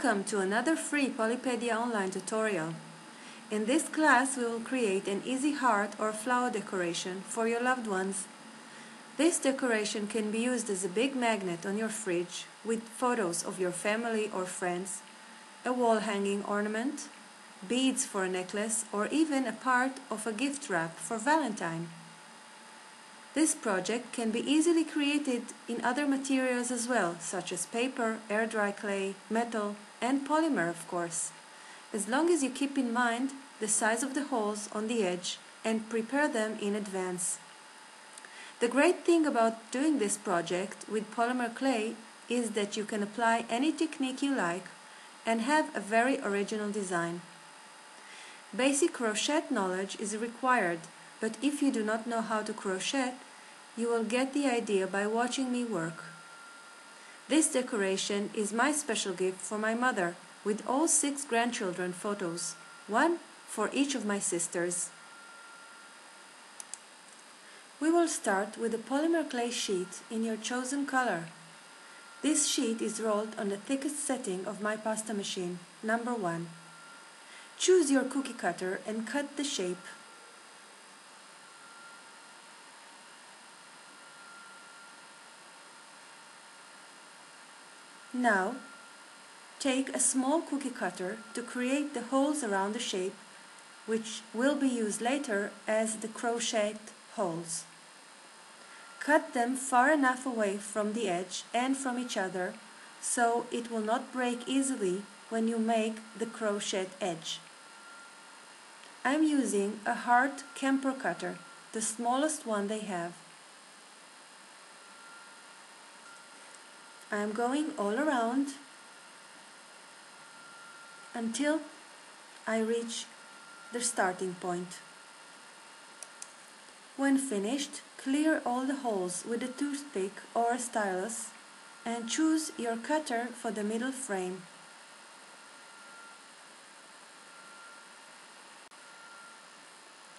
Welcome to another free PolyPedia Online tutorial. In this class we will create an easy heart or flower decoration for your loved ones. This decoration can be used as a big magnet on your fridge with photos of your family or friends, a wall hanging ornament, beads for a necklace, or even a part of a gift wrap for Valentine. This project can be easily created in other materials as well, such as paper, air-dry clay, metal, and polymer, of course, as long as you keep in mind the size of the holes on the edge and prepare them in advance. The great thing about doing this project with polymer clay is that you can apply any technique you like and have a very original design. Basic crochet knowledge is required, but if you do not know how to crochet, you will get the idea by watching me work. This decoration is my special gift for my mother, with all 6 grandchildren photos, one for each of my sisters. We will start with a polymer clay sheet in your chosen color. This sheet is rolled on the thickest setting of my pasta machine, number 1. Choose your cookie cutter and cut the shape. Now, take a small cookie cutter to create the holes around the shape, which will be used later as the crochet holes. Cut them far enough away from the edge and from each other so it will not break easily when you make the crochet edge. I'm using a hard camper cutter, the smallest one they have. I'm going all around until I reach the starting point. When finished, clear all the holes with a toothpick or a stylus and choose your cutter for the middle frame.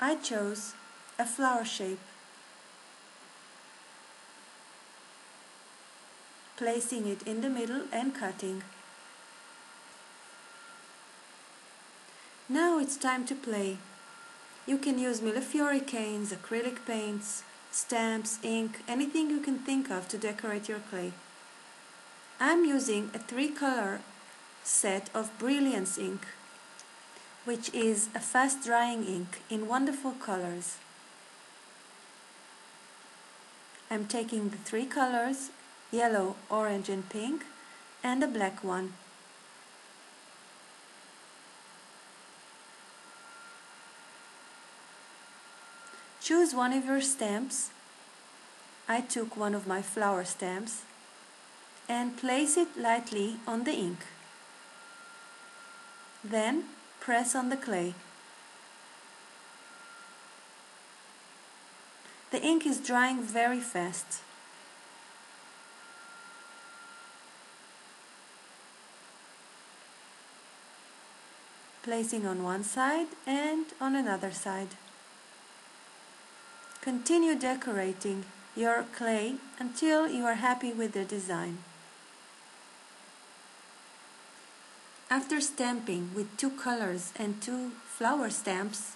I chose a flower shape, placing it in the middle and cutting. Now it's time to play. You can use millefiori canes, acrylic paints, stamps, ink, anything you can think of to decorate your clay. I'm using a 3-color set of Brilliance ink, which is a fast-drying ink in wonderful colors. I'm taking the 3 colors, yellow, orange and pink, and a black one. Choose one of your stamps. I took one of my flower stamps and place it lightly on the ink. Then press on the clay. The ink is drying very fast. Placing on one side and on another side. Continue decorating your clay until you are happy with the design. After stamping with 2 colors and 2 flower stamps,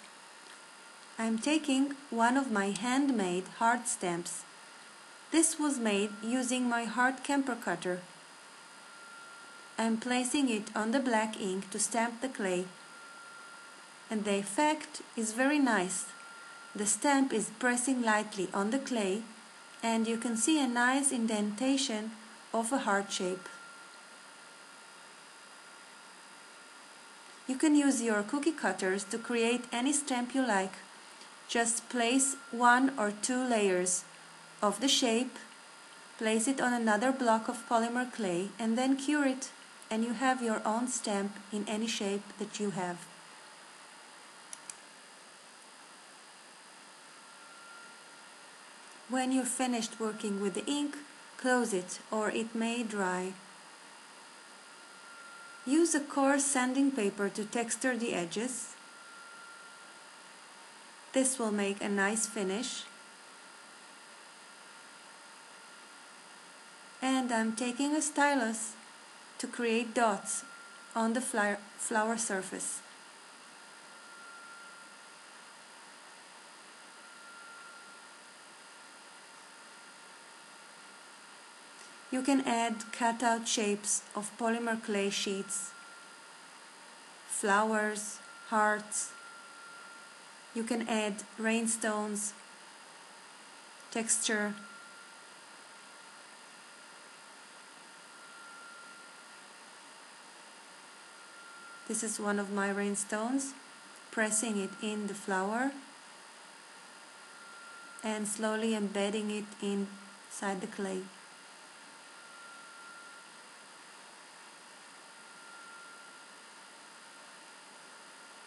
I'm taking one of my handmade heart stamps. This was made using my heart camper cutter. I'm placing it on the black ink to stamp the clay, and the effect is very nice. The stamp is pressing lightly on the clay, and you can see a nice indentation of a heart shape. You can use your cookie cutters to create any stamp you like. Just place 1 or 2 layers of the shape, place it on another block of polymer clay, and then cure it, and you have your own stamp in any shape that you have. When you're finished working with the ink, close it or it may dry. Use a coarse sanding paper to texture the edges. This will make a nice finish. And I'm taking a stylus to create dots on the flower surface. You can add cutout shapes of polymer clay sheets, flowers, hearts. You can add rhinestones, texture. This is one of my rhinestones, pressing it in the flower and slowly embedding it inside the clay.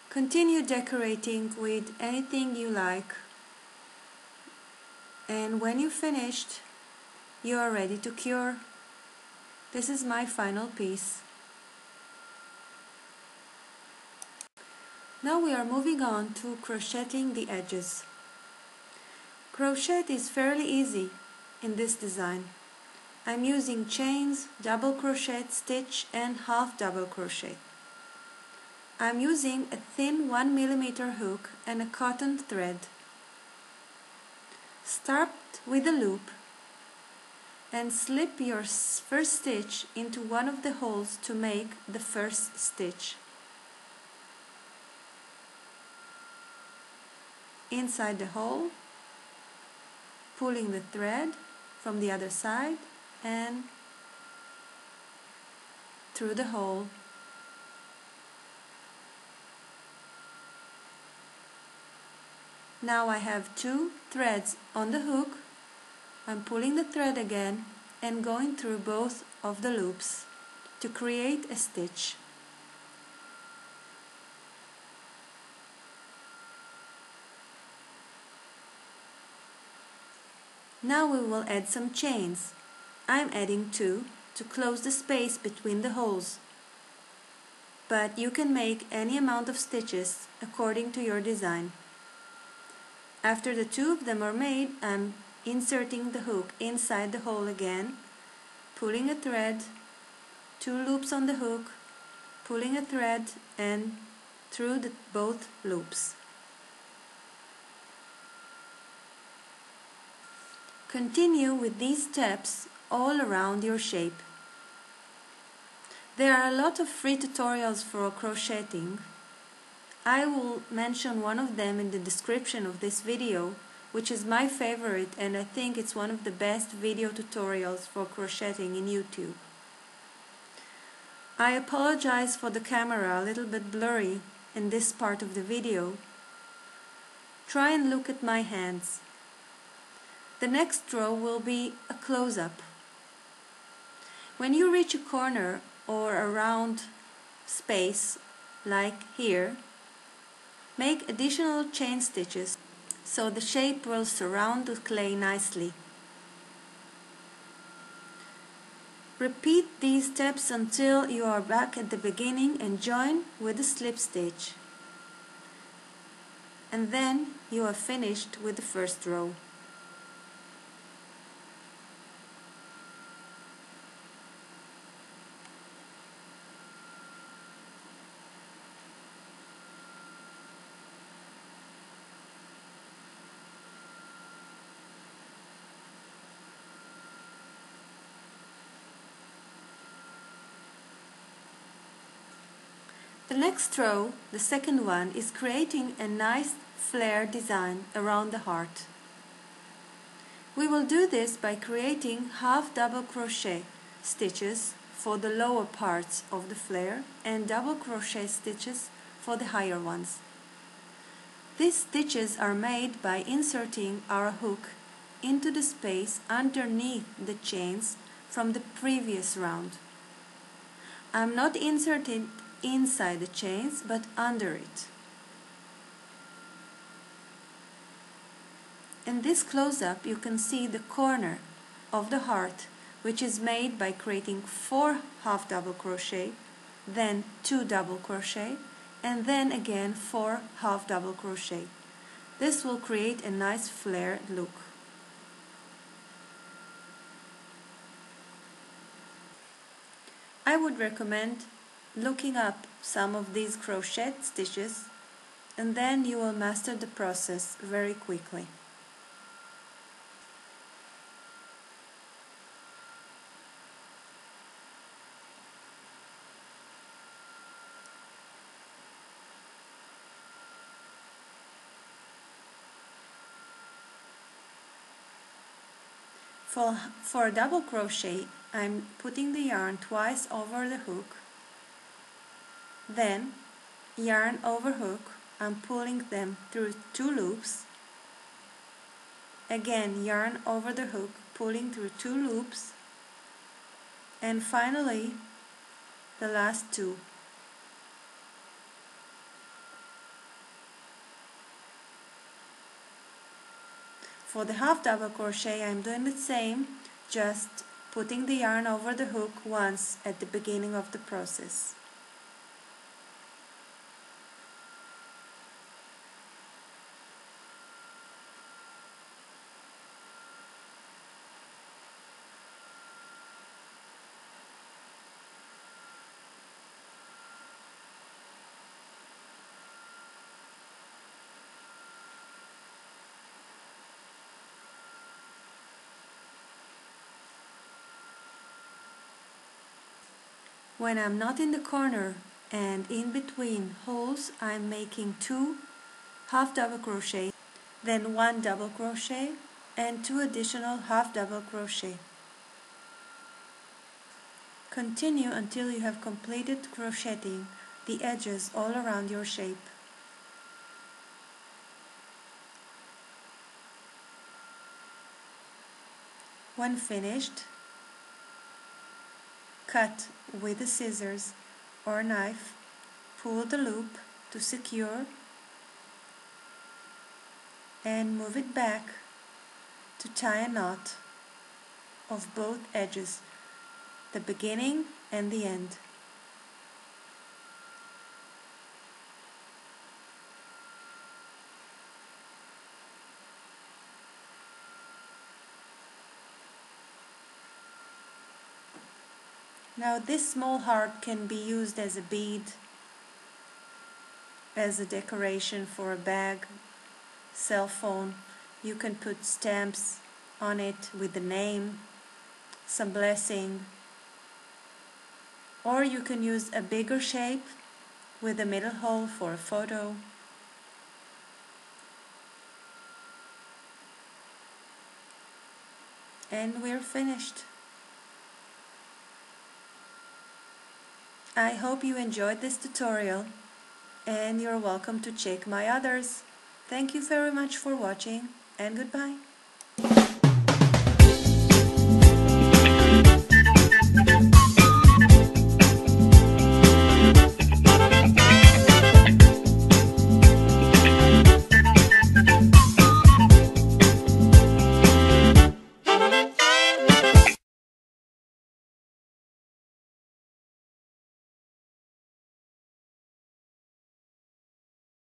Continue decorating with anything you like, and when you're finished, you are ready to cure. This is my final piece. Now we are moving on to crocheting the edges. Crochet is fairly easy in this design. I'm using chains, double crochet stitch and half double crochet. I'm using a thin 1 mm hook and a cotton thread. Start with a loop and slip your first stitch into one of the holes to make the first stitch. Inside the hole, pulling the thread from the other side and through the hole. Now I have 2 threads on the hook. I'm pulling the thread again and going through both of the loops to create a stitch. Now we will add some chains. I'm adding 2 to close the space between the holes. But you can make any amount of stitches according to your design. After the 2 of them are made, I'm inserting the hook inside the hole again, pulling a thread, 2 loops on the hook, pulling a thread and through both loops. Continue with these steps all around your shape. There are a lot of free tutorials for crocheting. I will mention one of them in the description of this video, which is my favorite, and I think it's one of the best video tutorials for crocheting in YouTube. I apologize for the camera a little bit blurry in this part of the video. Try and look at my hands. The next row will be a close-up. When you reach a corner or a round space, like here, make additional chain stitches so the shape will surround the clay nicely. Repeat these steps until you are back at the beginning and join with a slip stitch. And then you are finished with the first row. The next row, the second one, is creating a nice flare design around the heart. We will do this by creating half double crochet stitches for the lower parts of the flare and double crochet stitches for the higher ones. These stitches are made by inserting our hook into the space underneath the chains from the previous round. I'm not inserting inside the chains but under it. In this close-up you can see the corner of the heart, which is made by creating 4 half double crochet, then 2 double crochet, and then again 4 half double crochet. This will create a nice flared look. I would recommend looking up some of these crochet stitches, and then you will master the process very quickly. For a double crochet, I'm putting the yarn twice over the hook, then yarn over hook, I'm pulling them through 2 loops, again yarn over the hook, pulling through 2 loops, and finally the last 2. For the half double crochet, I'm doing the same, just putting the yarn over the hook once at the beginning of the process. When I'm not in the corner and in between holes, I'm making 2 half double crochet, then 1 double crochet and 2 additional half double crochet. Continue until you have completed crocheting the edges all around your shape. When finished, cut with the scissors or knife, pull the loop to secure, and move it back to tie a knot of both edges, the beginning and the end. Now this small heart can be used as a bead, as a decoration for a bag, cell phone. You can put stamps on it with the name, some blessing, or you can use a bigger shape with a middle hole for a photo. And we're finished. I hope you enjoyed this tutorial, and you're welcome to check my others. Thank you very much for watching, and goodbye.